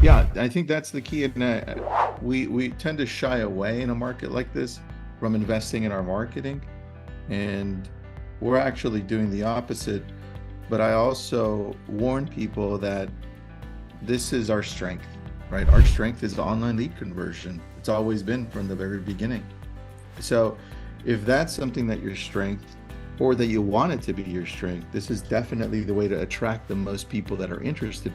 Yeah, I think that's the key. And we tend to shy away in a market like this from investing in our marketing, and we're actually doing the opposite. But I also warn people that this is our strength, right? Our strength is online lead conversion. It's always been from the very beginning. So if that's something that your strength, or that you want it to be your strength, this is definitely the way to attract the most people that are interested.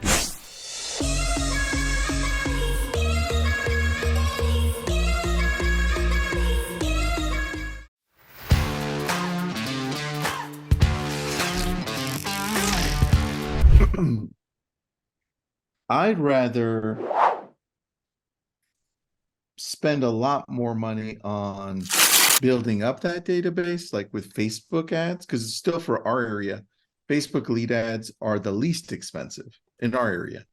I'd rather spend a lot more money on building up that database, like with Facebook ads, because it's still for our area. Facebook lead ads are the least expensive in our area.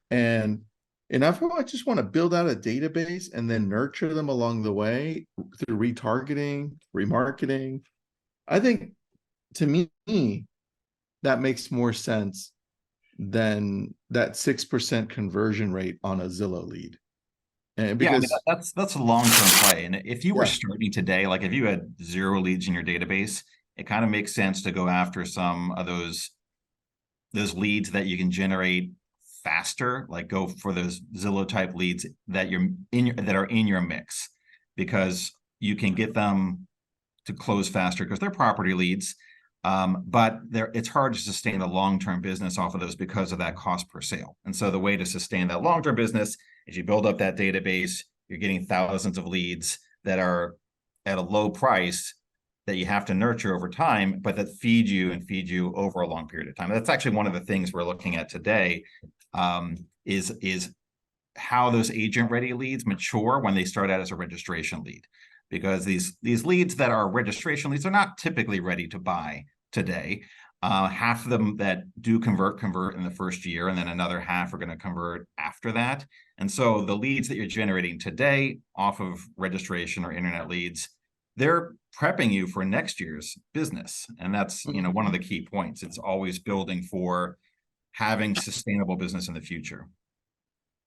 And if I just want to build out a database and then nurture them along the way through retargeting, remarketing, I think, to me, that makes more sense than that 6% conversion rate on a Zillow lead. And Yeah, I mean because, that's a long-term play. And if you were yeah, starting today, like if you had zero leads in your database, it kind of makes sense to go after some of those leads that you can generate faster, like go for those Zillow type leads that that are in your mix, because you can get them to close faster because they're property leads. But it's hard to sustain a long-term business off of those because of that cost per sale. And so the way to sustain that long-term business is you build up that database, you're getting thousands of leads that are at a low price that you have to nurture over time, but that feed you over a long period of time. That's actually one of the things we're looking at today, is how those agent-ready leads mature when they start out as a registration lead. Because these leads that are registration leads are not typically ready to buy today. Half of them that do convert in the first year, and then another half are going to convert after that. And so the leads that you're generating today off of registration or internet leads, they're prepping you for next year's business. And that's, one of the key points. It's always building for having sustainable business in the future.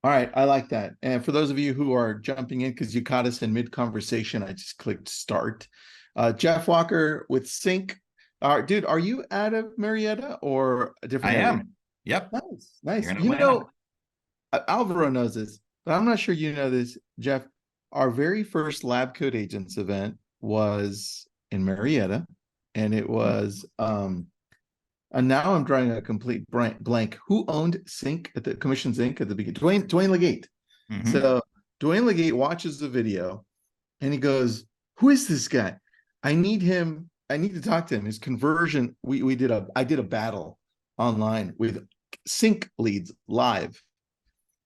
all right, I like that. And for those of you who are jumping in because you caught us in mid-conversation, I just clicked start. Jeff Walker with CINC. Dude, are you out of Marietta or a different I area? am. Yep. Nice, Here nice. in Atlanta. Alvaro knows this, but I'm not sure you know this, Jeff. Our very first LabCoat Agents event was in Marietta, and it was and now I'm drawing a complete blank. Who owned CINC at the Commission CINC at the beginning? Dwayne Legate. Mm-hmm. So Dwayne Legate watches the video and he goes, "Who is this guy? I need him. I need to talk to him." His conversion, I did a battle online with CINC leads live,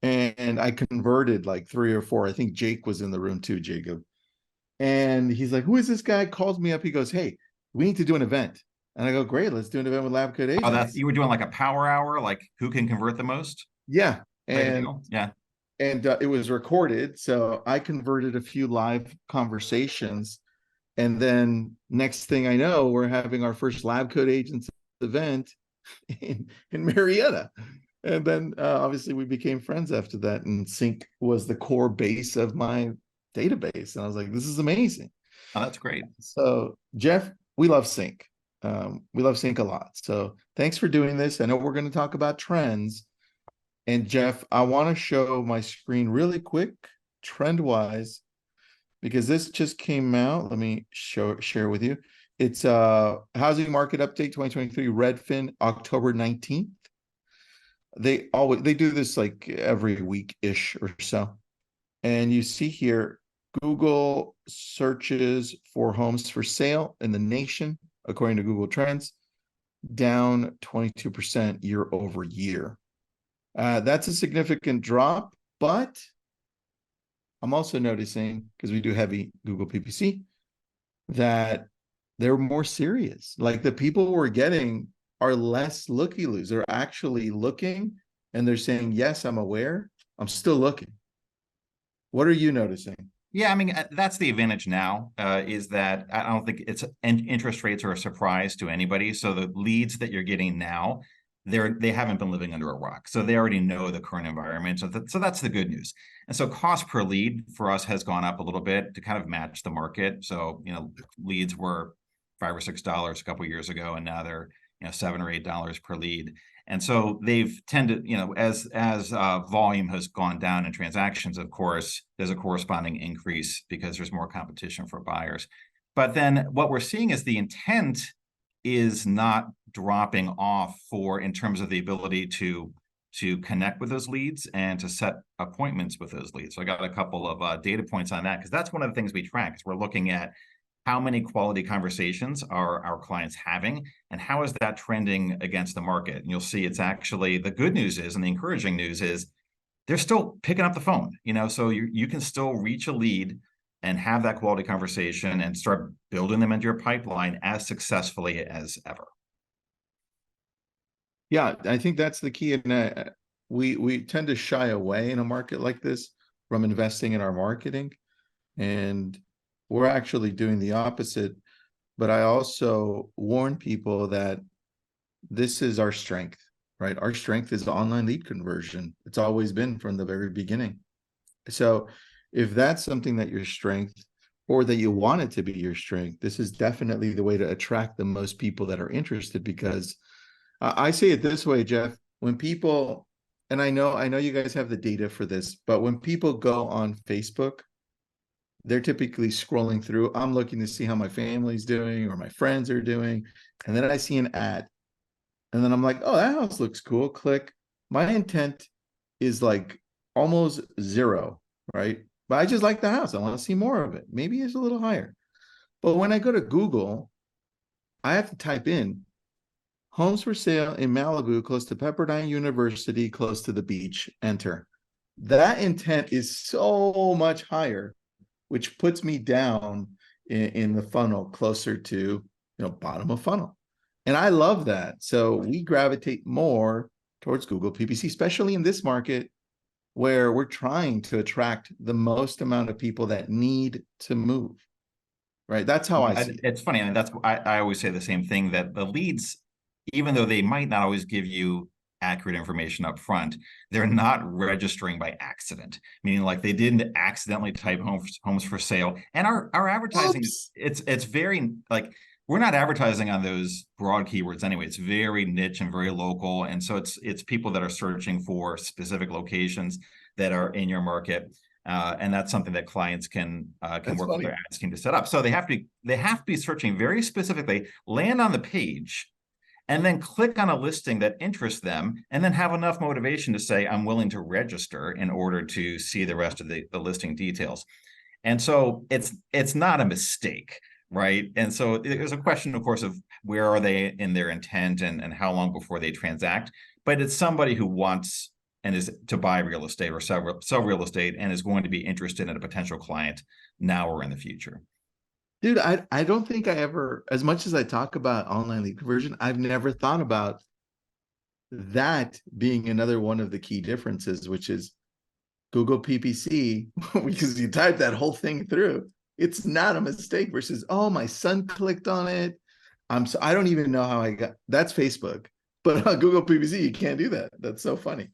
and I converted like 3 or 4. I think Jake was in the room too, Jacob. And he's like, "Who is this guy?" Calls me up. He goes, "Hey, we need to do an event." And I go, "Great, let's do an event with LabCoat Oh, that's Agents." you were doing like a power hour, like who can convert the most Yeah, type of and deal. Yeah. it was recorded, so I converted a few live conversations, and then next thing I know, we're having our first LabCoat Agents event in Marietta. And then obviously we became friends after that, and CINC was the core base of my database. And I was like, this is amazing. Oh, that's great. So, Jeff, we love CINC. We love CINC a lot. So, thanks for doing this. I know we're going to talk about trends. And, Jeff, I want to show my screen really quick, trend wise, because this just came out. Let me share with you. It's housing market update 2023 Redfin October 19th. They do this like every week-ish or so. And you see here, Google searches for homes for sale in the nation, according to Google Trends, down 22% year over year. That's a significant drop, but I'm also noticing, because we do heavy Google PPC, that they're more serious. Like the people we're getting are less looky-loos. They're actually looking and they're saying, yes, I'm aware. I'm still looking. What are you noticing? Yeah, I mean that's the advantage now, is that I don't think interest rates are a surprise to anybody. So the leads that you're getting now, they haven't been living under a rock. So they already know the current environment. So that's the good news. And so cost per lead for us has gone up a little bit to kind of match the market. So, leads were $5 or $6 a couple of years ago, and now they're, $7 or $8 per lead. And so they've tended, as volume has gone down in transactions, of course, there's a corresponding increase because there's more competition for buyers. But then what we're seeing is the intent is not dropping off in terms of the ability to connect with those leads and to set appointments with those leads. So I got a couple of data points on that, because that's one of the things we track, is we're looking at how many quality conversations are our clients having, and how is that trending against the market. And you'll see it's actually, the good news is, and the encouraging news is, they're still picking up the phone, so you can still reach a lead and have that quality conversation and start building them into your pipeline as successfully as ever. Yeah, I think that's the key. And we tend to shy away in a market like this from investing in our marketing, and we're actually doing the opposite. But I also warn people that this is our strength, right? Our strength is online lead conversion. It's always been from the very beginning. So if that's something that your strength, or that you want it to be your strength, this is definitely the way to attract the most people that are interested. Because I say it this way, Jeff, when people, and I know you guys have the data for this, but when people go on Facebook, they're typically scrolling through. I'm looking to see how my family's doing or my friends are doing. And then I see an ad. And then I'm like, oh, that house looks cool. Click. My intent is like almost zero, right? But I just like the house. I want to see more of it. Maybe it's a little higher. But when I go to Google, I have to type in homes for sale in Malibu, close to Pepperdine University, close to the beach, enter. That intent is so much higher, which puts me down in the funnel, closer to, bottom of funnel. And I love that. So we gravitate more towards Google PPC, especially in this market where we're trying to attract the most amount of people that need to move, right? That's how I see it. It's funny. I mean, I always say the same thing, that the leads, even though they might not always give you accurate information up front, they're not registering by accident, meaning like they didn't accidentally type homes for sale. And our advertising, it's very, like, we're not advertising on those broad keywords anyway. It's very niche and very local. And so it's people that are searching for specific locations that are in your market. And that's something that clients can work with their ads team to set up. So they have to be searching very specifically, land on the page, and then click on a listing that interests them, and then have enough motivation to say, I'm willing to register in order to see the rest of the listing details. And so it's not a mistake, right? And so there's a question, of course, of where are they in their intent, and how long before they transact. But it's somebody who wants and is to buy real estate or sell real estate, and is going to be interested in a potential client now or in the future. Dude, I don't think I ever, as much as I talk about online lead conversion, I've never thought about that being another one of the key differences, which is Google PPC, because you type that whole thing through, it's not a mistake, versus, oh, my son clicked on it. I don't even know how I got, that's Facebook. But on Google PPC, you can't do that. That's so funny.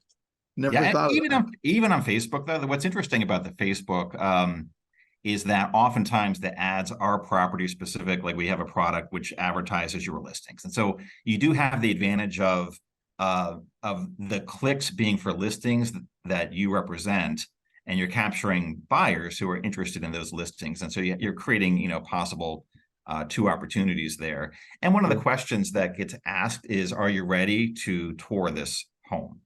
Never thought of that. Even on Facebook, though, what's interesting about the Facebook is that oftentimes the ads are property specific. Like, we have a product which advertises your listings, and so you do have the advantage of the clicks being for listings that you represent, and you're capturing buyers who are interested in those listings, and so you're creating possible two opportunities there. And one of the questions that gets asked is, are you ready to tour this home?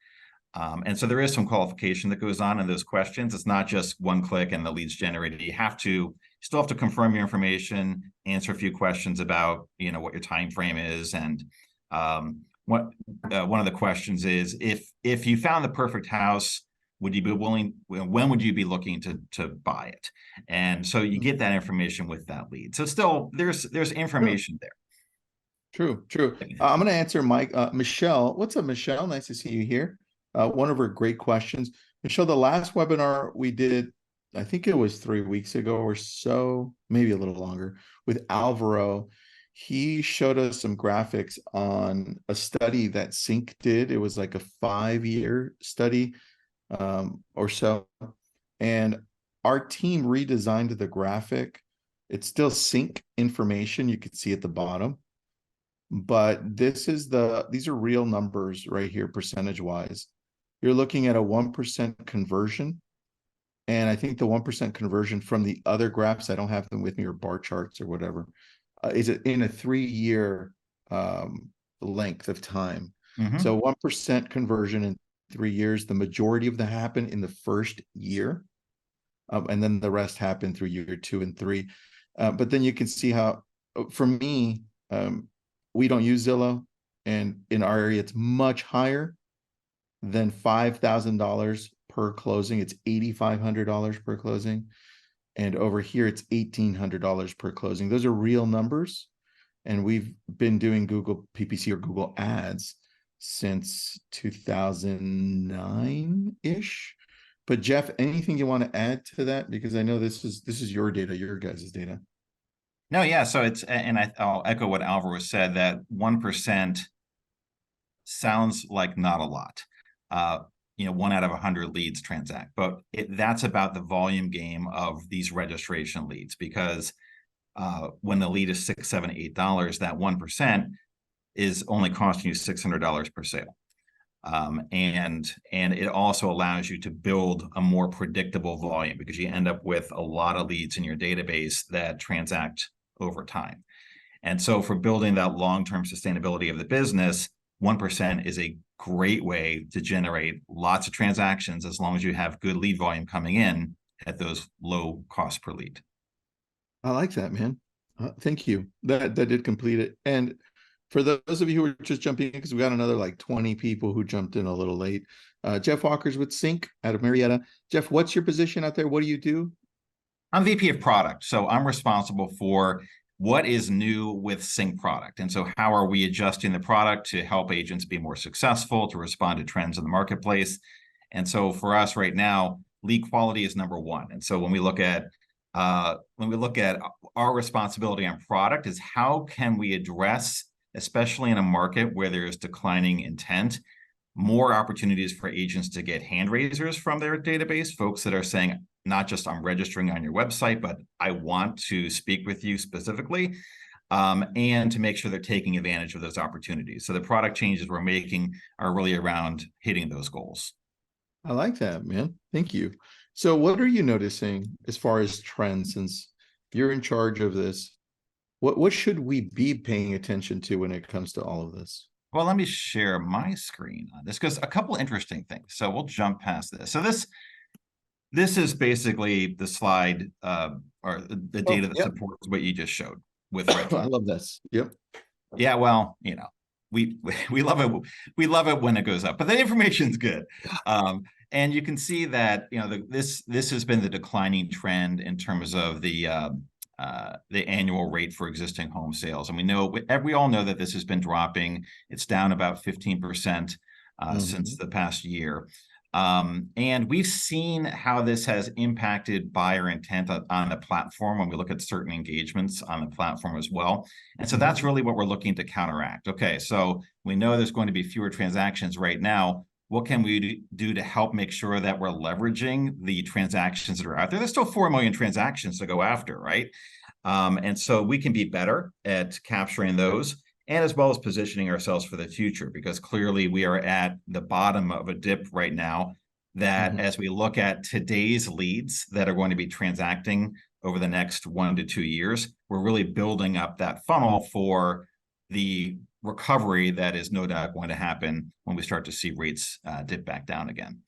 And so there is some qualification that goes on in those questions. It's not just one click and the lead's generated. You still have to confirm your information, answer a few questions about what your time frame is, and one of the questions is, if you found the perfect house, would you be willing? When would you be looking to buy it? And so you get that information with that lead. So still, there's information there. True. I'm going to answer Michelle. What's up, Michelle? Nice to see you here. One of her great questions. Michelle, the last webinar we did, I think it was 3 weeks ago or so, maybe a little longer, with Alvaro. He showed us some graphics on a study that CINC did. It was like a 5-year study or so. And our team redesigned the graphic. It's still CINC information. You can see at the bottom. But these are real numbers right here, percentage wise. You're looking at a 1% conversion. And I think the 1% conversion from the other graphs, I don't have them with me, or bar charts or whatever, is it in a 3-year length of time. So 1% conversion in 3 years, the majority of them happen in the first year. And then the rest happen through year 2 and 3. But then you can see how, for me, we don't use Zillow, and in our area, it's much higher than $5,000 per closing. It's $8,500 per closing. And over here, it's $1,800 per closing. Those are real numbers. And we've been doing Google PPC or Google Ads since 2009-ish. But Jeff, anything you want to add to that? Because I know this is your data, your guys' data. No, yeah. So I'll echo what Alvaro said, that 1% sounds like not a lot. 1 out of 100 leads transact, but that's about the volume game of these registration leads, because when the lead is $6, $7, $8, that 1% is only costing you $600 per sale. And it also allows you to build a more predictable volume, because you end up with a lot of leads in your database that transact over time. And so for building that long-term sustainability of the business, 1% is a great way to generate lots of transactions, as long as you have good lead volume coming in at those low cost per lead. I like that, man. Thank you. That did complete it. And for those of you who are just jumping in, because we got another like 20 people who jumped in a little late. Jeff Walker's with CINC out of Marietta. Jeff, what's your position out there? What do you do? I'm VP of product, so I'm responsible for what is new with CINC product. And so how are we adjusting the product to help agents be more successful, to respond to trends in the marketplace? And so for us right now, lead quality is number one. And so when we look at our responsibility on product, is how can we address, especially in a market where there's declining intent, more opportunities for agents to get hand raisers from their database, folks that are saying, not just I'm registering on your website, but I want to speak with you specifically, and to make sure they're taking advantage of those opportunities. So the product changes we're making are really around hitting those goals. I like that, man. Thank you. So what are you noticing as far as trends, since you're in charge of this? What should we be paying attention to when it comes to all of this? Well, let me share my screen on this, because a couple interesting things. So we'll jump past this. So this is basically the slide or the data that supports what you just showed with I love this. Yep. Yeah, well, we love it. We love it when it goes up, but the information's good. And you can see that this has been the declining trend in terms of the annual rate for existing home sales, and we all know that this has been dropping. It's down about 15% since the past year. And we've seen how this has impacted buyer intent on the platform when we look at certain engagements on the platform as well. And so that's really what we're looking to counteract. Okay, so we know there's going to be fewer transactions right now. What can we do to help make sure that we're leveraging the transactions that are out there? There's still 4 million transactions to go after, right? And so we can be better at capturing those, and as well as positioning ourselves for the future, because clearly we are at the bottom of a dip right now, that as we look at today's leads that are going to be transacting over the next 1 to 2 years, we're really building up that funnel for the recovery that is no doubt going to happen when we start to see rates dip back down again.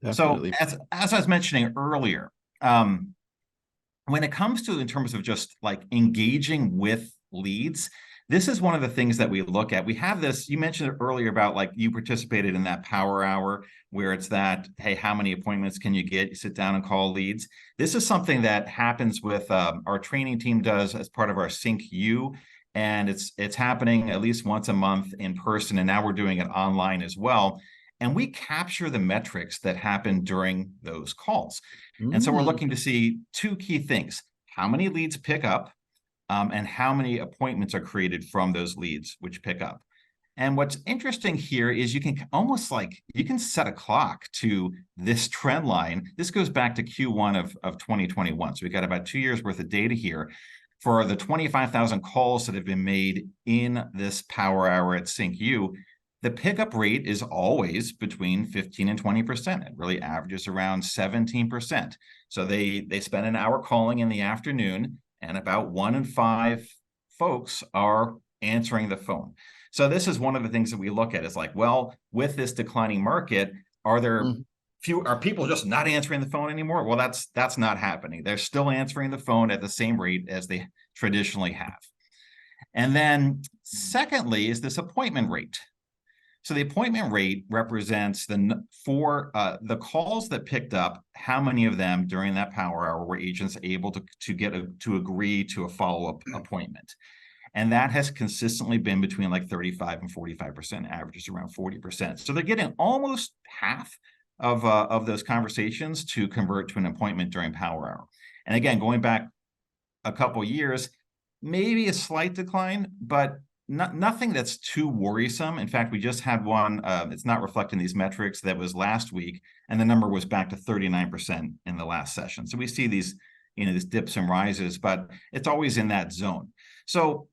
Definitely. So as I was mentioning earlier, when it comes to, in terms of just like engaging with leads, this is one of the things that we look at. We have this, you mentioned it earlier about like you participated in that power hour where it's that, hey, how many appointments can you get? You sit down and call leads. This is something that happens with our training team does as part of our CINC U, and it's happening at least once a month in person, and now we're doing it online as well. And we capture the metrics that happen during those calls. And so we're looking to see 2 key things: how many leads pick up, and how many appointments are created from those leads which pick up. And what's interesting here is you can almost you can set a clock to this trend line. This goes back to Q1 of 2021. So we've got about 2 years worth of data here for the 25,000 calls that have been made in this power hour at CINC. The pickup rate is always between 15 and 20%. It really averages around 17%. So they spend an hour calling in the afternoon, and about 1 in 5 folks are answering the phone. So this is one of the things that we look at is like, well, with this declining market, are people just not answering the phone anymore? Well, that's not happening. They're still answering the phone at the same rate as they traditionally have. And then secondly is this appointment rate. So the appointment rate represents the calls that picked up, how many of them during that power hour were agents able to agree to a follow-up appointment. And that has consistently been between like 35 and 45%, averages around 40%. So they're getting almost half of those conversations to convert to an appointment during power hour. And again, going back a couple of years, maybe a slight decline, but nothing that's too worrisome. In fact, we just had one, it's not reflecting these metrics, that was last week, and the number was back to 39% in the last session. So we see these, these dips and rises, but it's always in that zone. So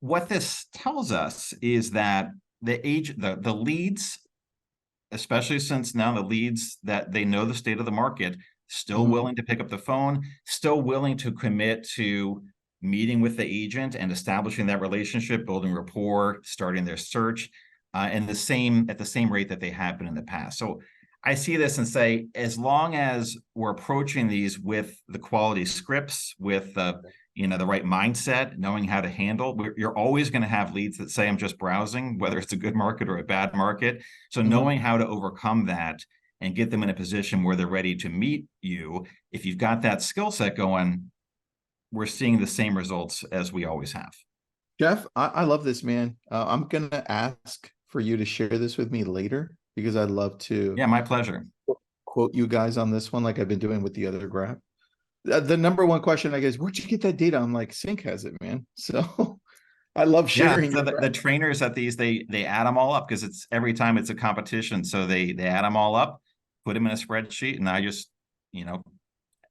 what this tells us is that the leads, especially since now the leads that they know the state of the market, still willing to pick up the phone, still willing to commit to meeting with the agent and establishing that relationship, building rapport, starting their search, and at the same rate that they have been in the past. So I see this and say, as long as we're approaching these with the quality scripts, with the right mindset, knowing how to handle, you're always going to have leads that say, I'm just browsing, whether it's a good market or a bad market. So knowing how to overcome that and get them in a position where they're ready to meet you, if you've got that skill set going, we're seeing the same results as we always have. Jeff, I love this, man. I'm going to ask for you to share this with me later, because I'd love to. Yeah, my pleasure. Quote you guys on this one, like I've been doing with the other graph. The number one question I get is, where'd you get that data? I'm like, CINC has it, man. So I love sharing. Yeah, so the trainers at these, they add them all up, because it's every time it's a competition. So they add them all up, put them in a spreadsheet, and I just,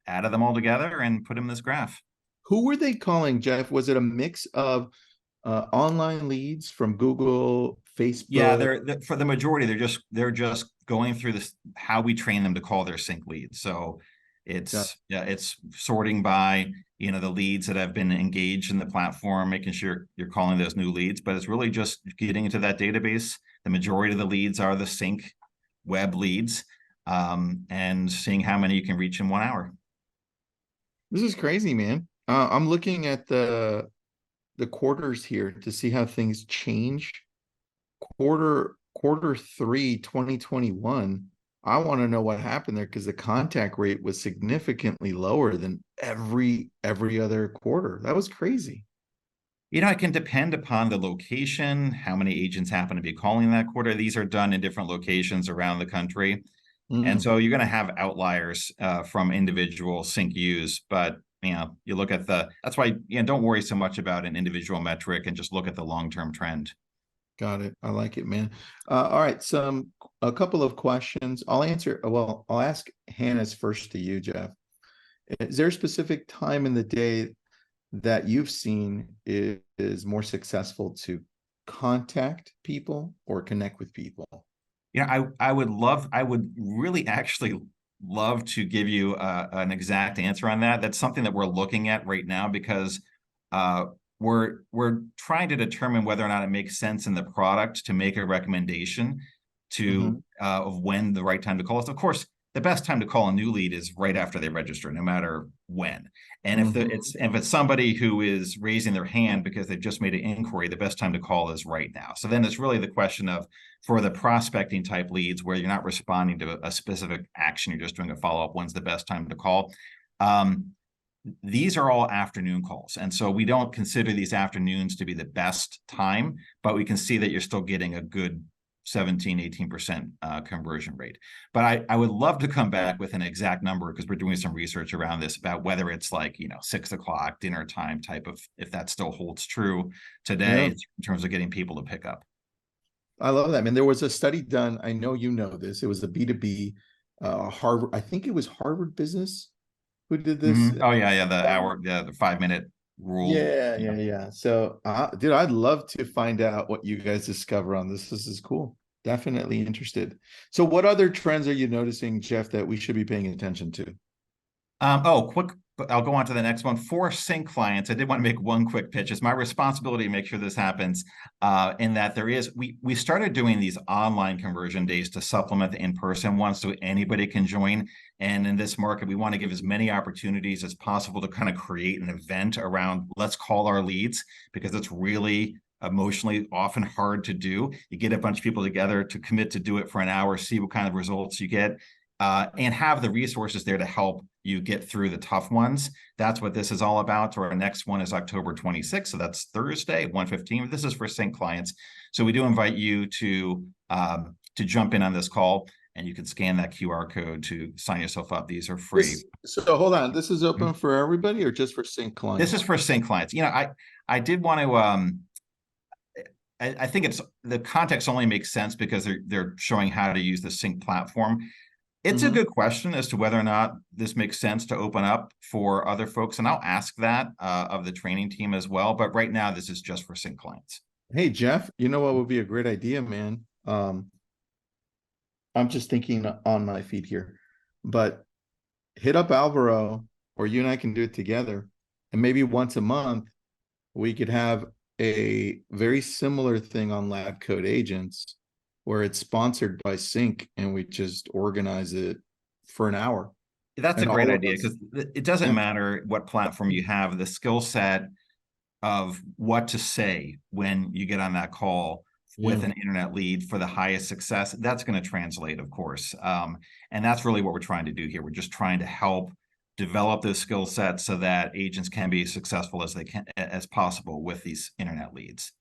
added them all together and put them in this graph. Who were they calling, Jeff? Was it a mix of online leads from Google, Facebook? Yeah, for the majority, they're just going through this, how we train them to call their CINC leads. So it's sorting by the leads that have been engaged in the platform, making sure you're calling those new leads, but it's really just getting into that database. The majority of the leads are the CINC web leads, and seeing how many you can reach in 1 hour. This is crazy, man. I'm looking at the quarters here to see how things change. Quarter 3 2021, I want to know what happened there, because the contact rate was significantly lower than every other quarter. That was crazy. It can depend upon the location, how many agents happen to be calling that quarter. These are done in different locations around the country. And so you're going to have outliers from individual CINC use, but you look at that's why, don't worry so much about an individual metric and just look at the long-term trend. Got it. I like it, man. All right. A couple of questions. I'll ask Hannah's first to you, Jeff. Is there a specific time in the day that you've seen is more successful to contact people or connect with people? I would really actually love to give you an exact answer on that. That's something that we're looking at right now, because we're trying to determine whether or not it makes sense in the product to make a recommendation of when the right time to call is. Of course, the best time to call a new lead is right after they register, no matter when. And if it's somebody who is raising their hand because they've just made an inquiry, the best time to call is right now. So then it's really the question of, for the prospecting type leads where you're not responding to a specific action, you're just doing a follow-up, when's the best time to call? These are all afternoon calls. And so we don't consider these afternoons to be the best time, but we can see that you're still getting a good 17, 18% conversion rate. But I would love to come back with an exact number, because we're doing some research around this about whether it's like, 6 o'clock dinner time type of, if that still holds true today in terms of getting people to pick up. I love that, man. There was a study done. I know you know this. It was a B2B Harvard. I think it was Harvard Business who did this. Oh yeah, the 5-minute rule. Yeah. So, dude, I'd love to find out what you guys discover on this. This is cool. Definitely interested. So, what other trends are you noticing, Jeff, that we should be paying attention to? Quick, I'll go on to the next one. For CINC clients, I did want to make one quick pitch. It's my responsibility to make sure this happens, in that we started doing these online conversion days to supplement the in-person ones so anybody can join. And in this market, we want to give as many opportunities as possible to kind of create an event around let's call our leads, because it's really emotionally often hard to do. You get a bunch of people together to commit to do it for an hour, see what kind of results you get, and have the resources there to help you get through the tough ones. That's what this is all about. So our next one is October 26th. So that's Thursday, 1:15. This is for CINC clients. So we do invite you to jump in on this call, and you can scan that QR code to sign yourself up. These are free. So hold on. This is open for everybody or just for CINC clients? This is for CINC clients. I did want to, I think the context only makes sense because they're showing how to use the CINC platform. It's a good question as to whether or not this makes sense to open up for other folks. And I'll ask that of the training team as well. But right now, this is just for CINC clients. Hey, Jeff, you know what would be a great idea, man? I'm just thinking on my feet here, but hit up Alvaro, or you and I can do it together. And maybe once a month, we could have a very similar thing on LabCoatAgents, where it's sponsored by CINC, and we just organize it for an hour. That's a great idea, because it doesn't matter what platform you have, the skill set of what to say when you get on that call with an internet lead for the highest success, that's going to translate, of course. And that's really what we're trying to do here. We're just trying to help develop those skill sets so that agents can be as successful as possible with these internet leads.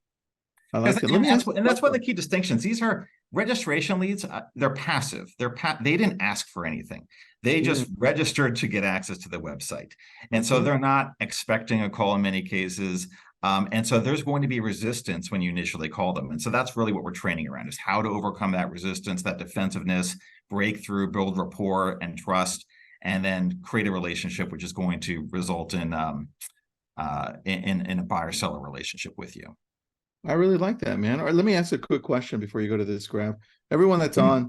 I like it. And that's one of the key distinctions. These are registration leads. They're passive. They didn't ask for anything. They just registered to get access to the website. And so they're not expecting a call in many cases. And so there's going to be resistance when you initially call them. And so that's really what we're training around, is how to overcome that resistance, that defensiveness, break through, build rapport and trust, and then create a relationship, which is going to result in a buyer-seller relationship with you. I really like that, man. All right, let me ask a quick question before you go to this graph. Everyone that's on,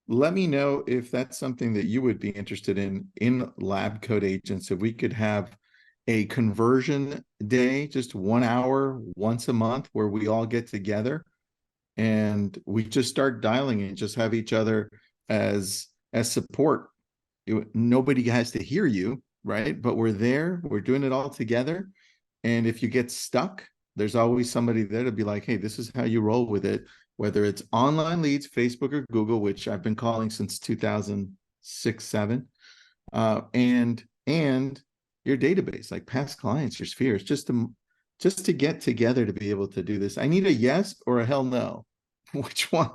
let me know if that's something that you would be interested in LabCoatAgents. If we could have a conversion day, just 1 hour once a month, where we all get together and we just start dialing and just have each other as support. Nobody has to hear you, right? But we're there, we're doing it all together. And if you get stuck, there's always somebody there to be like, hey, this is how you roll with it, whether it's online leads, Facebook or Google, which I've been calling since 2006, 7, and your database, like past clients, your spheres, just to get together to be able to do this. I need a yes or a hell no. Which one?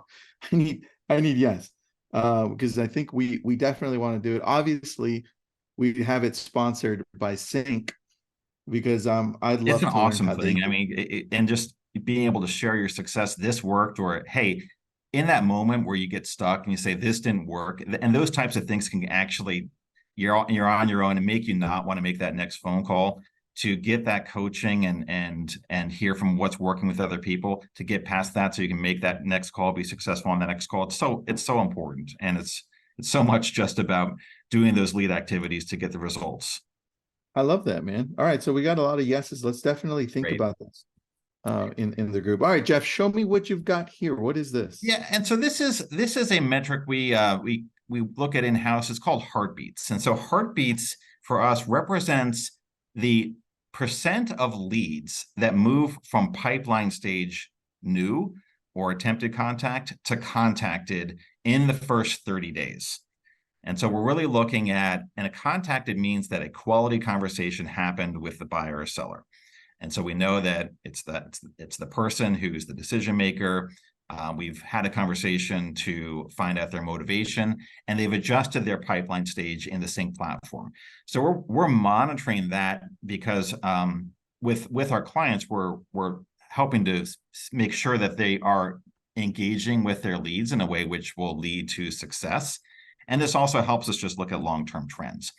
I need yes, because I think we definitely want to do it. Obviously, we have it sponsored by CINC, because I'd love to. It's an awesome thing. I mean, and just being able to share your success. This worked, or hey, in that moment where you get stuck and you say this didn't work, and those types of things can actually, you're on your own and make you not want to make that next phone call, to get that coaching and hear from what's working with other people, to get past that so you can make that next call, be successful on the next call. It's so important, and it's so much just about doing those lead activities to get the results. I love that, man. All right, so we got a lot of yeses. Let's definitely think about this in the group. All right, Jeff, show me what you've got here. What is this? Yeah, and so this is a metric we look at in-house. It's called heartbeats. And so heartbeats for us represents the percent of leads that move from pipeline stage new or attempted contact to contacted in the first 30 days. And so we're really looking at, and a contacted means that a quality conversation happened with the buyer or seller. And so we know that it's the person who's the decision maker. We've had a conversation to find out their motivation, and they've adjusted their pipeline stage in the CINC platform. So we're monitoring that because with our clients, we're helping to make sure that they are engaging with their leads in a way which will lead to success. And this also helps us just look at long-term trends.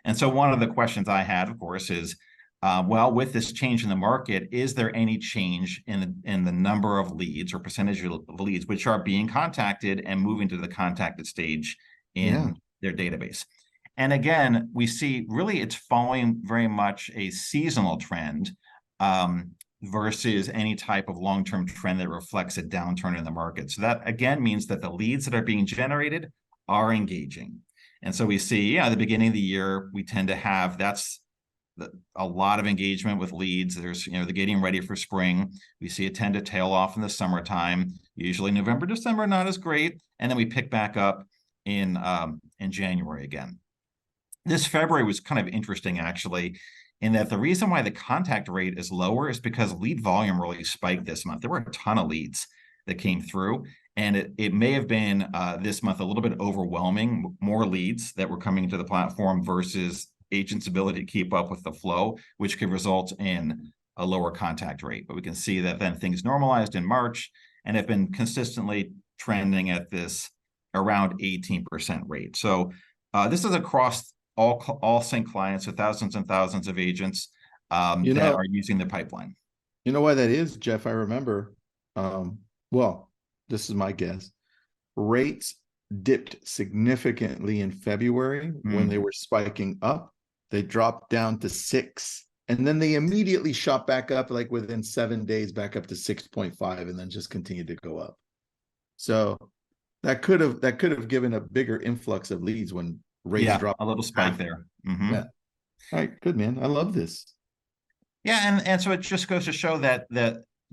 And so one of the questions I had, of course, is, well, with this change in the market, is there any change in the number of leads or percentage of leads which are being contacted and moving to the contacted stage in their database? And again, we see really it's following very much a seasonal trend versus any type of long-term trend that reflects a downturn in the market. So that again means that the leads that are being generated are engaging. And so we see, at the beginning of the year, we tend to have a lot of engagement with leads. There's, they're getting ready for spring. We see it tend to tail off in the summertime. Usually November, December, not as great. And then we pick back up in January again. This February was kind of interesting, actually, in that the reason why the contact rate is lower is because lead volume really spiked this month. There were a ton of leads that came through. And it may have been this month a little bit overwhelming, more leads that were coming into the platform versus agents' ability to keep up with the flow, which could result in a lower contact rate. But we can see that then things normalized in March and have been consistently trending at this around 18% rate. So this is across all CINC clients, so thousands and thousands of agents that are using the pipeline. You know why that is, Jeff? I remember, well, this is my guess. Rates dipped significantly in February when they were spiking up. They dropped down to 6, and then they immediately shot back up, like within 7 days, back up to 6.5, and then just continued to go up. So that could have given a bigger influx of leads when rates dropped. A little spike there. Yeah. All right, good, man. I love this. Yeah, and so it just goes to show that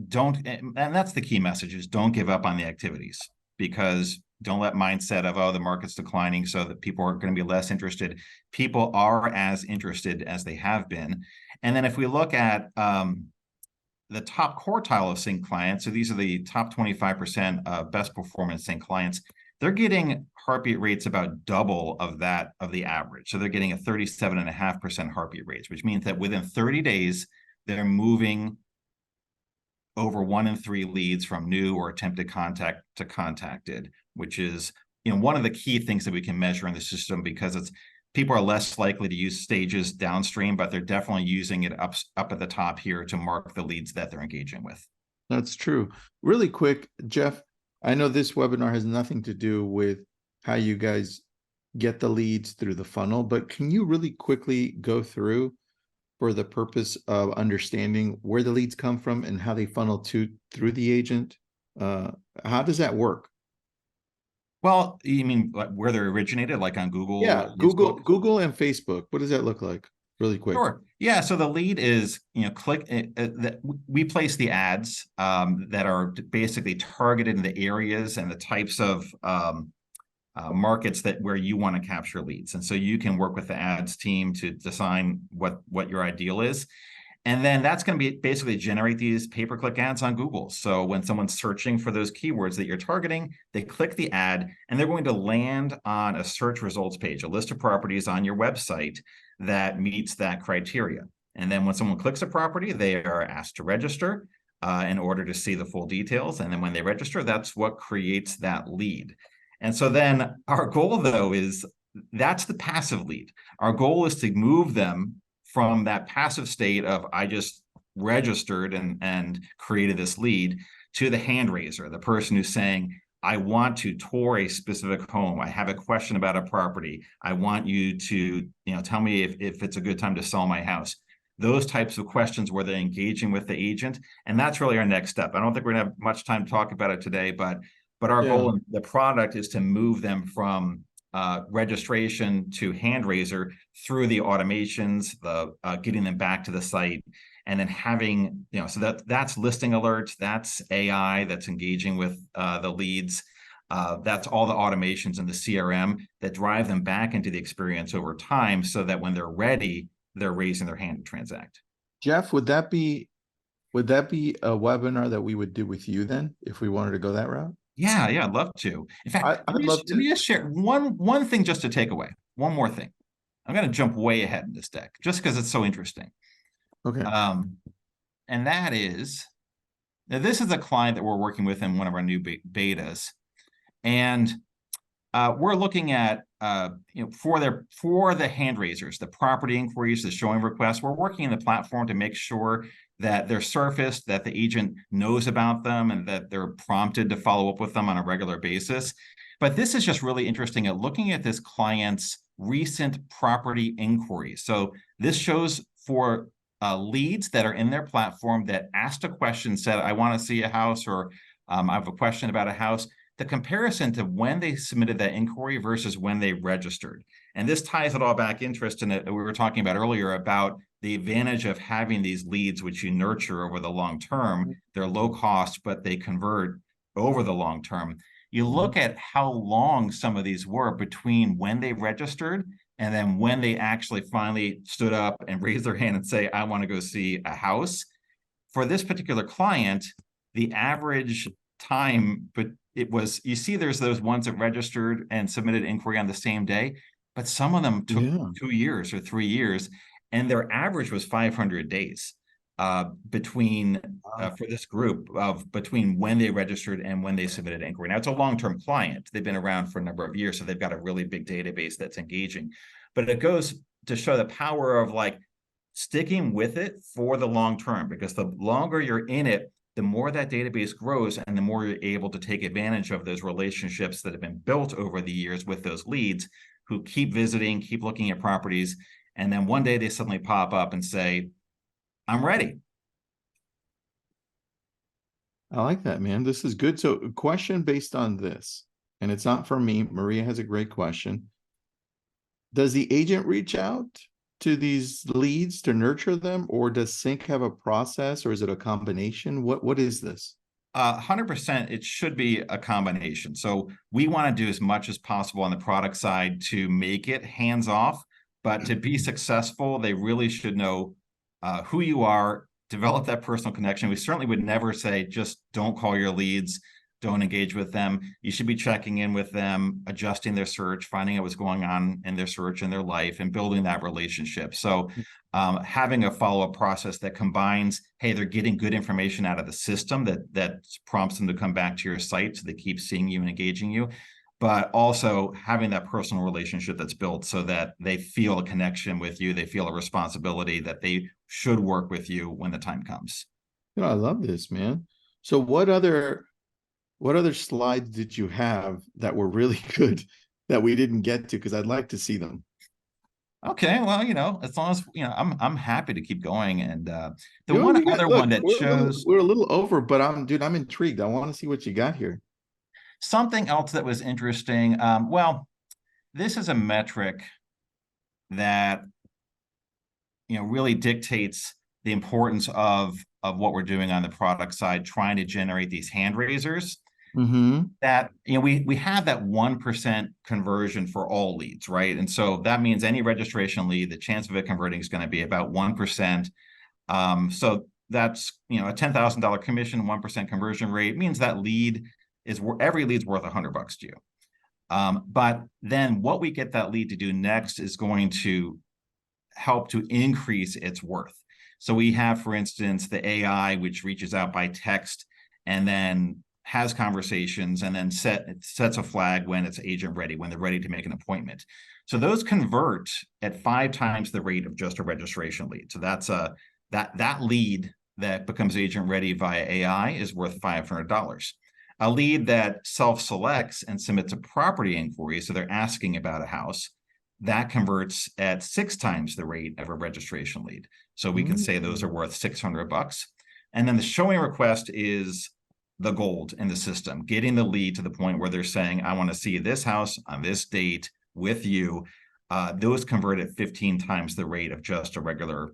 don't, and that's the key message, is don't give up on the activities, because don't let mindset of, oh, the market's declining so that people are going to be less interested. People are as interested as they have been. And then if we look at the top quartile of CINC clients, so these are the top 25% of best performance CINC clients, they're getting heartbeat rates about double of that of the average. So they're getting a 37.5% heartbeat rates, which means that within 30 days, they're moving over 1 in 3 leads from new or attempted contact to contacted, which is one of the key things that we can measure in the system, because people are less likely to use stages downstream, but they're definitely using it up at the top here to mark the leads that they're engaging with. That's true. Really quick, Jeff, I know this webinar has nothing to do with how you guys get the leads through the funnel, but can you really quickly go through, for the purpose of understanding where the leads come from and how they funnel through the agent? How does that work? Well, you mean where they're originated, like on Google? Yeah, Google and Facebook. What does that look like? Really quick. Sure. Yeah. So the lead is, we place the ads that are basically targeted in the areas and the types of markets where you want to capture leads. And so you can work with the ads team to design what your ideal is. And then that's going to be basically generate these pay-per-click ads on Google. So when someone's searching for those keywords that you're targeting, they click the ad and they're going to land on a search results page, a list of properties on your website that meets that criteria. And then when someone clicks a property, they are asked to register in order to see the full details. And then when they register, that's what creates that lead. And so then our goal, though, is that's the passive lead. Our goal is to move them from that passive state of, I just registered and created this lead, to the hand raiser, the person who's saying, I want to tour a specific home. I have a question about a property. I want you to tell me if it's a good time to sell my house. Those types of questions where they're engaging with the agent. And that's really our next step. I don't think we're going to have much time to talk about it today, but our goal in the product is to move them from registration to hand raiser through the automations, getting them back to the site, and then having, so that's listing alerts, that's AI that's engaging with the leads. That's all the automations in the CRM that drive them back into the experience over time, so that when they're ready, they're raising their hand to transact. Jeff, would that be Would that be a webinar that we would do with you then, if we wanted to go that route? Yeah, yeah, I'd love to. In fact, I'd love let to. me just share one thing just to take away. One more thing. I'm going to jump way ahead in this deck just because it's so interesting. Okay. And that is, now this is a client that we're working with in one of our new betas, and we're looking at for the hand raisers, the property inquiries, the showing requests. We're working in the platform to make sure that they're surfaced, that the agent knows about them, and that they're prompted to follow up with them on a regular basis. But this is just really interesting at looking at this client's recent property inquiries. So this shows for leads that are in their platform that asked a question, said, I want to see a house, or I have a question about a house. The comparison to when they submitted that inquiry versus when they registered. And this ties it all back in, Tristan, that we were talking about earlier about the advantage of having these leads, which you nurture over the long term. They're low cost, but they convert over the long term. You look at how long some of these were between when they registered and then when they actually finally stood up and raised their hand and say, I want to go see a house. For this particular client, the average time, but it was, you see, there's those ones that registered and submitted inquiry on the same day, but some of them took 2 years or 3 years, and their average was 500 days between for this group of between when they registered and when they submitted inquiry. Now it's a long-term client. They've been around for a number of years, so they've got a really big database that's engaging. But it goes to show the power of like sticking with it for the long term, because the longer you're in it, the more that database grows and the more you're able to take advantage of those relationships that have been built over the years with those leads who keep visiting, keep looking at properties. And then one day they suddenly pop up and say, I'm ready. I like that, man. This is good. So a question based on this, and it's not for me. Maria has a great question. Does the agent reach out to these leads to nurture them, or does CINC have a process, or is it a combination? What is this? 100%, it should be a combination. So we want to do as much as possible on the product side to make it hands off, but to be successful, they really should know who you are, develop that personal connection. We certainly would never say, just don't call your leads, don't engage with them. You should be checking in with them, adjusting their search, finding out what's going on in their search and their life, and building that relationship. So having a follow-up process that combines, hey, they're getting good information out of the system that prompts them to come back to your site so they keep seeing you and engaging you, but also having that personal relationship that's built so that they feel a connection with you, they feel a responsibility that they should work with you when the time comes. I love this, man. So what other slides did you have that were really good that we didn't get to? Because I'd like to see them. Okay, well, as long as I'm happy to keep going. And the Yo, one other one that shows we're a little over, but I'm intrigued. I want to see what you got here. something else that was interesting. Well, this is a metric that really dictates the importance of what we're doing on the product side, trying to generate these hand raisers. That we have that 1% conversion for all leads, right? And so that means any registration lead, the chance of it converting is going to be about 1%. So that's a $10,000 commission, 1% conversion rate means that every lead's worth $100 to you. But then what we get that lead to do next is going to help to increase its worth. So we have, for instance, the AI, which reaches out by text and then has conversations and then sets a flag when it's agent ready, when they're ready to make an appointment. So those convert at 5 times the rate of just a registration lead. So that's that lead that becomes agent ready via AI is worth $500. A lead that self-selects and submits a property inquiry, so they're asking about a house, that converts at 6 times the rate of a registration lead. So we can say those are worth $600. And then the showing request is the gold in the system, getting the lead to the point where they're saying, I want to see this house on this date with you. Those convert at 15 times the rate of just a regular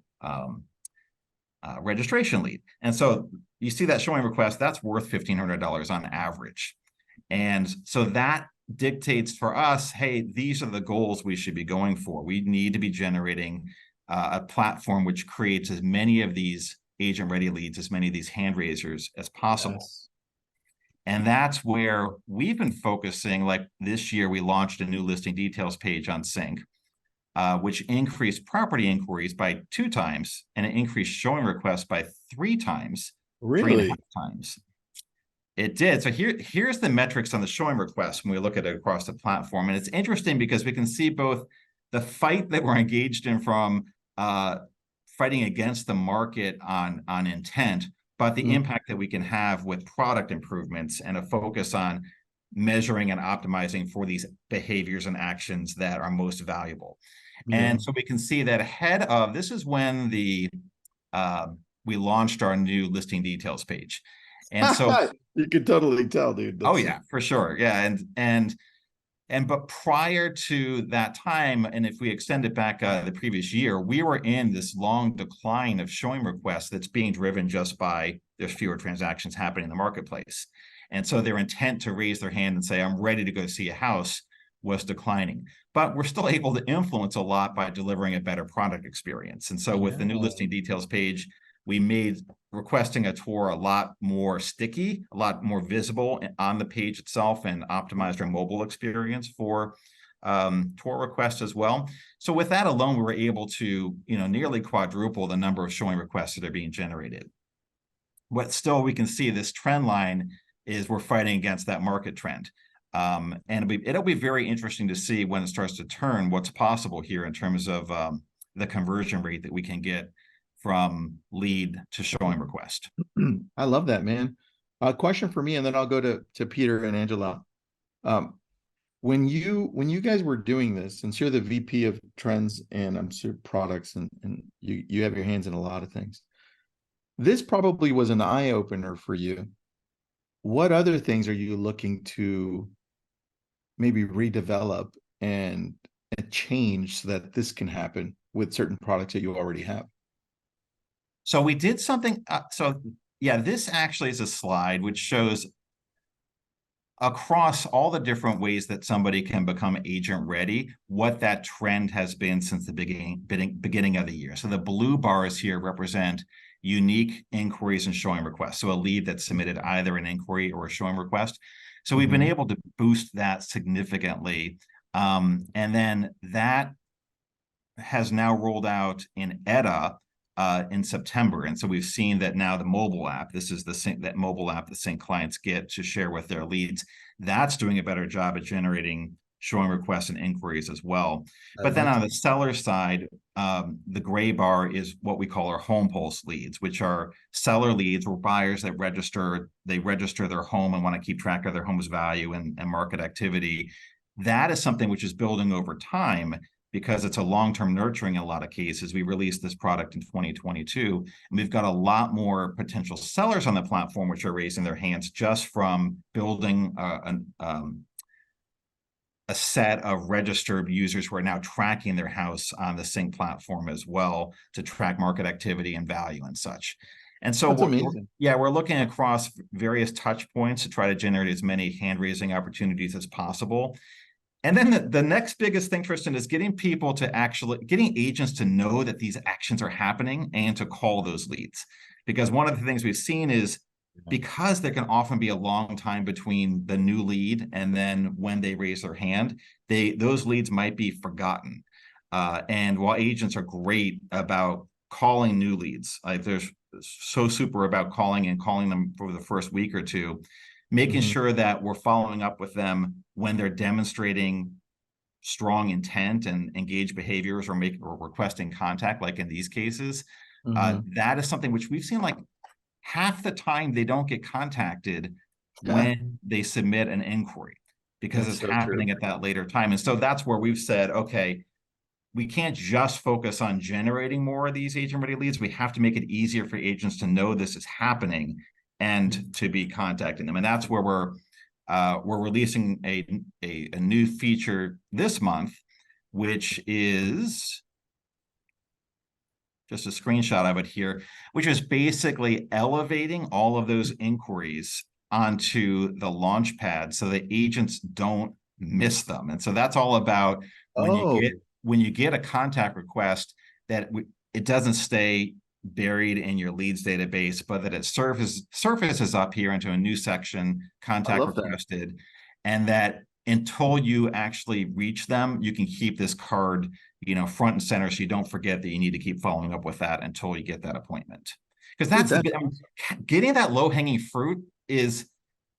registration lead. And so you see that showing request, that's worth $1,500 on average. And so that dictates for us, hey, these are the goals we should be going for. We need to be generating a platform which creates as many of these agent ready leads, as many of these hand raisers as possible. Yes. And that's where we've been focusing. Like this year, we launched a new listing details page on CINC, which increased property inquiries by 2 times, and it increased showing requests by 3 times, Really? 3.5 times. It did. So here's the metrics on the showing requests when we look at it across the platform. And it's interesting because we can see both the fight that we're engaged in from fighting against the market on intent, but the impact that we can have with product improvements and a focus on measuring and optimizing for these behaviors and actions that are most valuable. Yeah. And so we can see that ahead of, this is when we launched our new listing details page. And so you could totally tell, dude. oh yeah, for sure. Yeah. But prior to that time, and if we extend it back the previous year, we were in this long decline of showing requests that's being driven just by there's fewer transactions happening in the marketplace. And so their intent to raise their hand and say, I'm ready to go see a house was declining. But we're still able to influence a lot by delivering a better product experience. And so with the new listing details page, we made requesting a tour a lot more sticky, a lot more visible on the page itself, and optimized our mobile experience for tour requests as well. So with that alone, we were able to, nearly quadruple the number of showing requests that are being generated. But still, we can see this trend line is we're fighting against that market trend. And it'll be very interesting to see when it starts to turn what's possible here in terms of the conversion rate that we can get from lead to showing request. I love that, man. A question for me, and then I'll go to Peter and Angela. When you guys were doing this, since you're the VP of trends and I'm sure products, and you have your hands in a lot of things, this probably was an eye opener for you. What other things are you looking to maybe redevelop and change so that this can happen with certain products that you already have? So we did something. This actually is a slide which shows across all the different ways that somebody can become agent ready, what that trend has been since the beginning of the year. So the blue bars here represent unique inquiries and showing requests. So a lead that submitted either an inquiry or a showing request. So we've been able to boost that significantly. And then that has now rolled out in EDA in September. And so we've seen that now the mobile app, this is that mobile app that CINC clients get to share with their leads, that's doing a better job at generating showing requests and inquiries as well. But then on the seller side, the gray bar is what we call our home pulse leads, which are seller leads or buyers that register their home and want to keep track of their home's value and market activity. That is something which is building over time, because it's a long-term nurturing in a lot of cases. We released this product in 2022, and we've got a lot more potential sellers on the platform which are raising their hands just from building a set of registered users who are now tracking their house on the CINC platform as well to track market activity and value and such. And so we're looking across various touch points to try to generate as many hand-raising opportunities as possible. And then the next biggest thing, Tristan, is getting agents to know that these actions are happening and to call those leads. Because one of the things we've seen is because there can often be a long time between the new lead and then when they raise their hand, those leads might be forgotten. And while agents are great about calling new leads, like they're so super about calling them for the first week or two, making sure that we're following up with them when they're demonstrating strong intent and engaged behaviors or requesting contact, like in these cases. That is something which we've seen, like half the time they don't get contacted when they submit an inquiry, because it's happening at that later time. And so that's where we've said, okay, we can't just focus on generating more of these agent-ready leads. We have to make it easier for agents to know this is happening and to be contacting them. And that's where we're releasing a new feature this month, which is just a screenshot of it here, which is basically elevating all of those inquiries onto the Launchpad so that agents don't miss them. And so that's all about when you get a contact request, that it doesn't stay buried in your leads database, but that it surfaces up here into a new section, I contact love that. requested, and that until you actually reach them, you can keep this card, front and center, so you don't forget that you need to keep following up with that until you get that appointment. Because Dude, that's that's getting that low hanging fruit is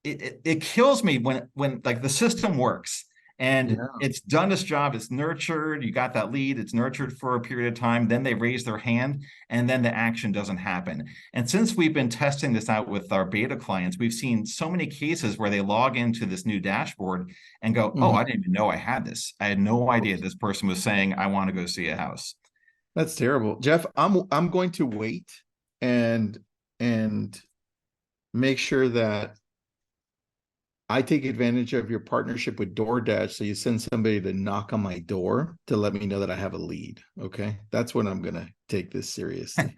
it kills me when like the system works and yeah. it's done its job, it's nurtured, you got that lead, it's nurtured for a period of time, then they raise their hand, and then the action doesn't happen. And since we've been testing this out with our beta clients, we've seen so many cases where they log into this new dashboard and go, oh, Mhm. I didn't even know I had this. I had no idea this person was saying, I want to go see a house. That's terrible. Jeff, I'm going to wait and and make sure that I take advantage of your partnership with DoorDash. So you send somebody to knock on my door to let me know that I have a lead. Okay. That's when I'm gonna take this seriously.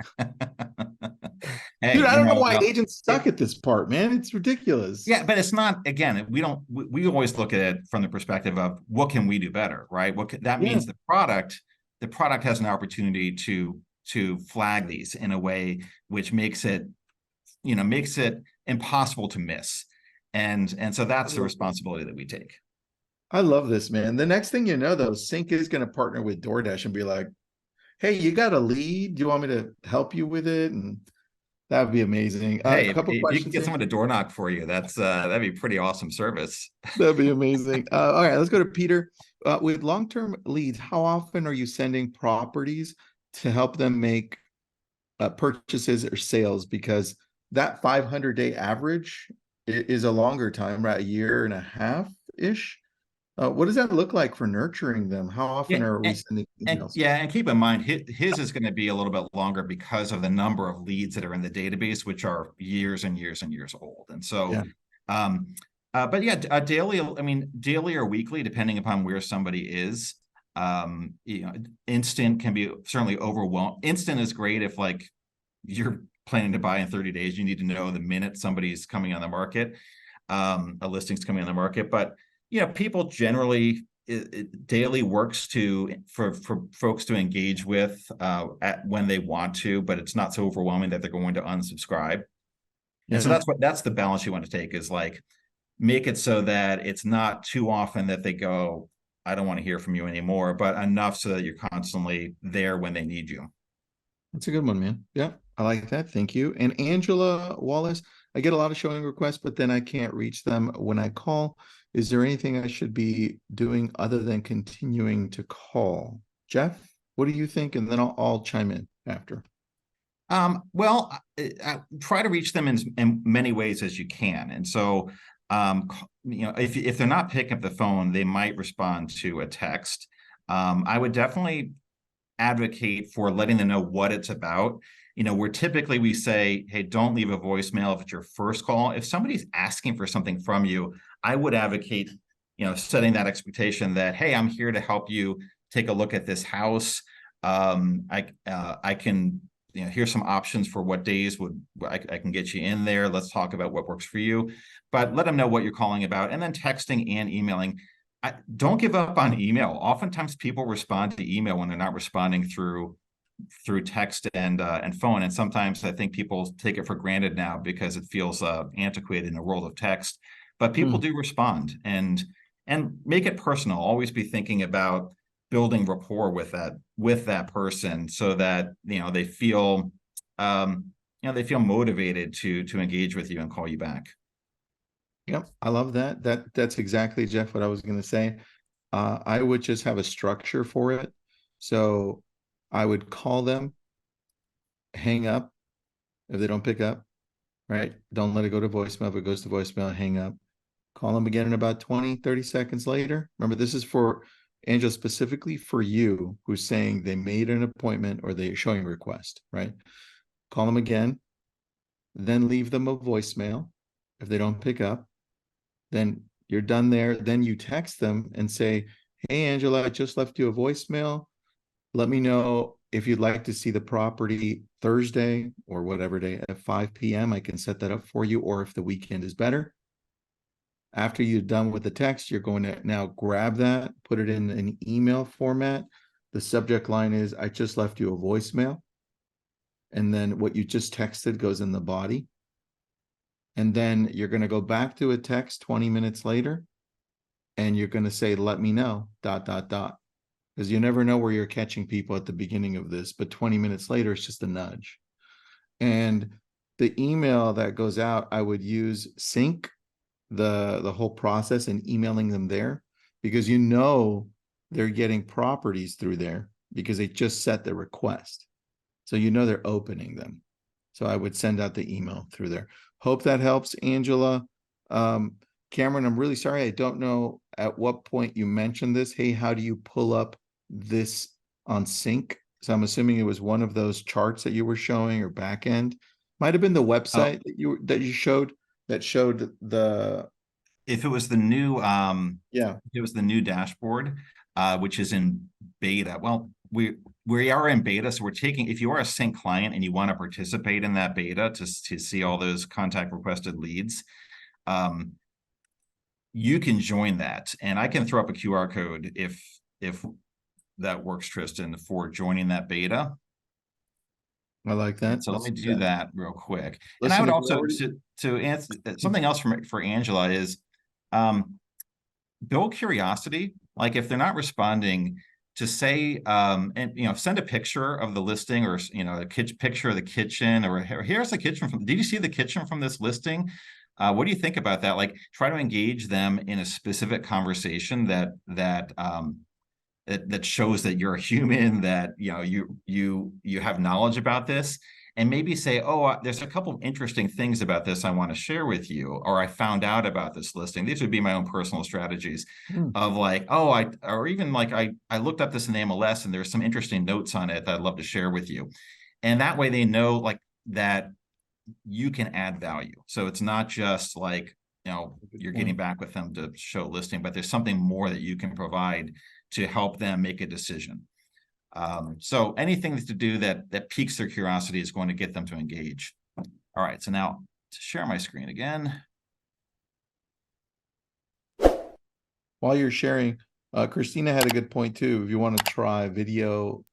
Hey, Dude, I don't know why agents suck at this part, man. It's ridiculous. yeah, but it's not, again, we always look at it from the perspective of what can we do better, right? That Yeah. means the product has an opportunity to flag these in a way which makes it, makes it impossible to miss. And so that's the responsibility that we take. I love this, man. The next thing you know, though, CINC is going to partner with DoorDash and be like, hey, you got a lead? Do you want me to help you with it? And that would be amazing. A Hey, couple if you can questions get here. someone to door knock for you, that'd be pretty awesome service. That'd be amazing. All right, let's go to Peter. With long-term leads, how often are you sending properties to help them make purchases or sales? Because that 500-day average is a longer time, right? A year and a half ish. What does that look like for nurturing them? How often Yeah, are we sending and emails? yeah, and keep in mind his is going to be a little bit longer because of the number of leads that are in the database, which are years and years and years old. And so, Yeah. um, but yeah, daily, I mean, daily or weekly, depending upon where somebody is. Instant can be certainly overwhelmed. Instant is great if like you're planning to buy in 30 days. You need to know the minute somebody's coming on the market, a listing's coming on the market. But people generally daily works for folks to engage with when they want to, but it's not so overwhelming that they're going to unsubscribe. And so Yeah. that's the balance you want to take, is like make it so that it's not too often that they go, I don't want to hear from you anymore, but enough so that you're constantly there when they need you. That's a good one, man. Yeah, I like that. Thank you. And Angela Wallace, I get a lot of showing requests, but then I can't reach them when I call. Is there anything I should be doing other than continuing to call? Jeff, what do you think? And then I'll chime in after. Well, try to reach them in many ways as you can. And so, if they're not picking up the phone, they might respond to a text. I would definitely advocate for letting them know what it's about. Where typically we say, hey, don't leave a voicemail if it's your first call. If somebody's asking for something from you, I would advocate, setting that expectation that, hey, I'm here to help you take a look at this house. I can, here's some options for what days I can get you in there. Let's talk about what works for you. But let them know what you're calling about, and then texting and emailing. Don't give up on email. Oftentimes people respond to email when they're not responding through text and phone. And sometimes I think people take it for granted now because it feels antiquated in the world of text. But people do respond, and make it personal. Always be thinking about building rapport with that person, so that they feel they feel motivated to engage with you and call you back. Yep, I love that. That's exactly, Jeff, what I was going to say. I would just have a structure for it. So I would call them, hang up if they don't pick up, right? Don't let it go to voicemail. If it goes to voicemail, hang up. Call them again in about 20, 30 seconds later. Remember, this is for Angela, specifically for you, who's saying they made an appointment or they're showing a request, right? Call them again, then leave them a voicemail. If they don't pick up, then you're done there. Then you text them and say, hey, Angela, I just left you a voicemail. Let me know if you'd like to see the property Thursday or whatever day at 5 p.m. I can set that up for you, or if the weekend is better. After you're done with the text, you're going to now grab that, put it in an email format. The subject line is, I just left you a voicemail. and then what you just texted goes in the body. And then you're going to go back to a text 20 minutes later, and you're going to say, let me know, ... Because you never know where you're catching people at the beginning of this, but 20 minutes later, it's just a nudge. And the email that goes out, I would use CINC, the whole process, and emailing them there, because you know they're getting properties through there because they just set the request. So you know they're opening them. So I would send out the email through there. Hope that helps, Angela. Cameron, I'm really sorry. I don't know at what point you mentioned this. Hey, how do you pull up this on CINC? So I'm assuming it was one of those charts that you were showing, or back end. Might have been the website that you showed that showed the. If it was the new Yeah, it was the new dashboard, which is in beta. Well, we are in beta, so we're taking, if you are a CINC client and you want to participate in that beta to see all those contact requested leads, you can join that, and I can throw up a QR code if that works, Tristan, for joining that beta. I like that. So let me do that real quick. Listen, and I would if also already... to answer something else for Angela is build curiosity. Like if they're not responding, to say and send a picture of the listing, or a picture of the kitchen, or here's the kitchen from, did you see the kitchen from this listing? What do you think about that? Like, try to engage them in a specific conversation that shows that you're a human, that you have knowledge about this, and maybe say, oh, there's a couple of interesting things about this I want to share with you, or I found out about this listing. These would be my own personal strategies of like, oh, I looked up this in the MLS and there's some interesting notes on it that I'd love to share with you. And that way they know like that you can add value. So it's not just like, you're getting back with them to show listing, but there's something more that you can provide to help them make a decision. So anything to do that piques their curiosity is going to get them to engage. All right, so now to share my screen again. While you're sharing, Christina had a good point too. If you want to try video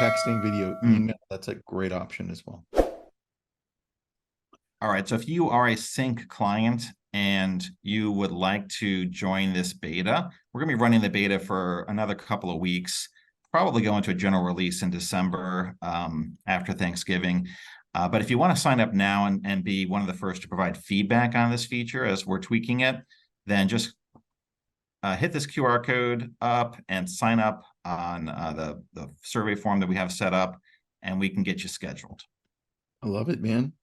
texting, video email, that's a great option as well. All right, so if you are a CINC client and you would like to join this beta, we're going to be running the beta for another couple of weeks, probably go into a general release in December after Thanksgiving. But if you want to sign up now and be one of the first to provide feedback on this feature as we're tweaking it, then just hit this QR code up and sign up on the survey form that we have set up, and we can get you scheduled. I love it, man.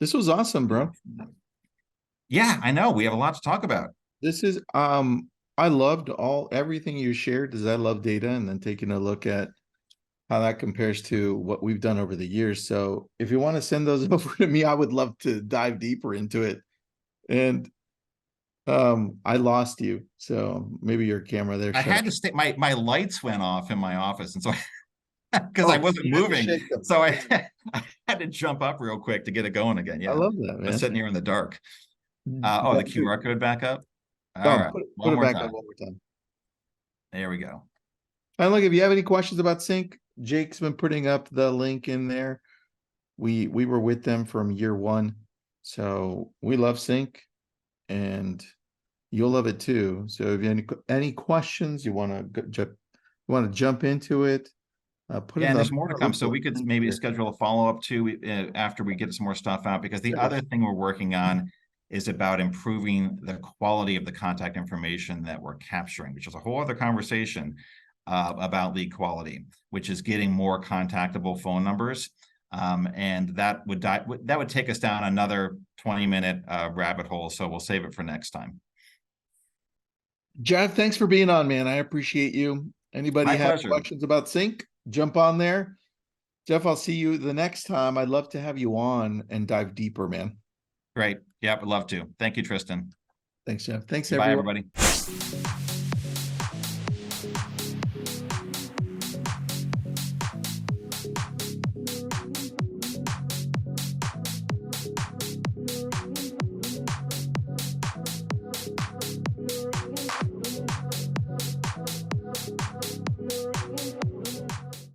This was awesome, bro. Yeah, I know. We have a lot to talk about. This is I loved everything you shared, because I love data, and then taking a look at how that compares to what we've done over the years. So if you want to send those over to me, I would love to dive deeper into it. And I lost you, so maybe your camera there. I had to stay. My lights went off in my office, and so because I wasn't moving, so I had to jump up real quick to get it going again. Yeah, I love that, man. I was sitting here in the dark. Oh, the QR code back up. All right, put it back up one more time. There we go. And look, if you have any questions about CINC, Jake's been putting up the link in there. We were with them from year one, so we love CINC, and you'll love it too. So if you have any questions, you want to jump into it, and there's more to come. So we could maybe schedule a follow-up too after we get some more stuff out, because the other thing we're working on is about improving the quality of the contact information that we're capturing, which is a whole other conversation about lead quality, which is getting more contactable phone numbers. And that would take us down another 20-minute rabbit hole. So we'll save it for next time. Jeff, thanks for being on, man. I appreciate you. Anybody have questions about CINC? Jump on there. Jeff, I'll see you the next time. I'd love to have you on and dive deeper, man. Great. Yeah, would love to. Thank you, Tristan. Thanks, Jeff. Thanks, everyone. Bye, everybody.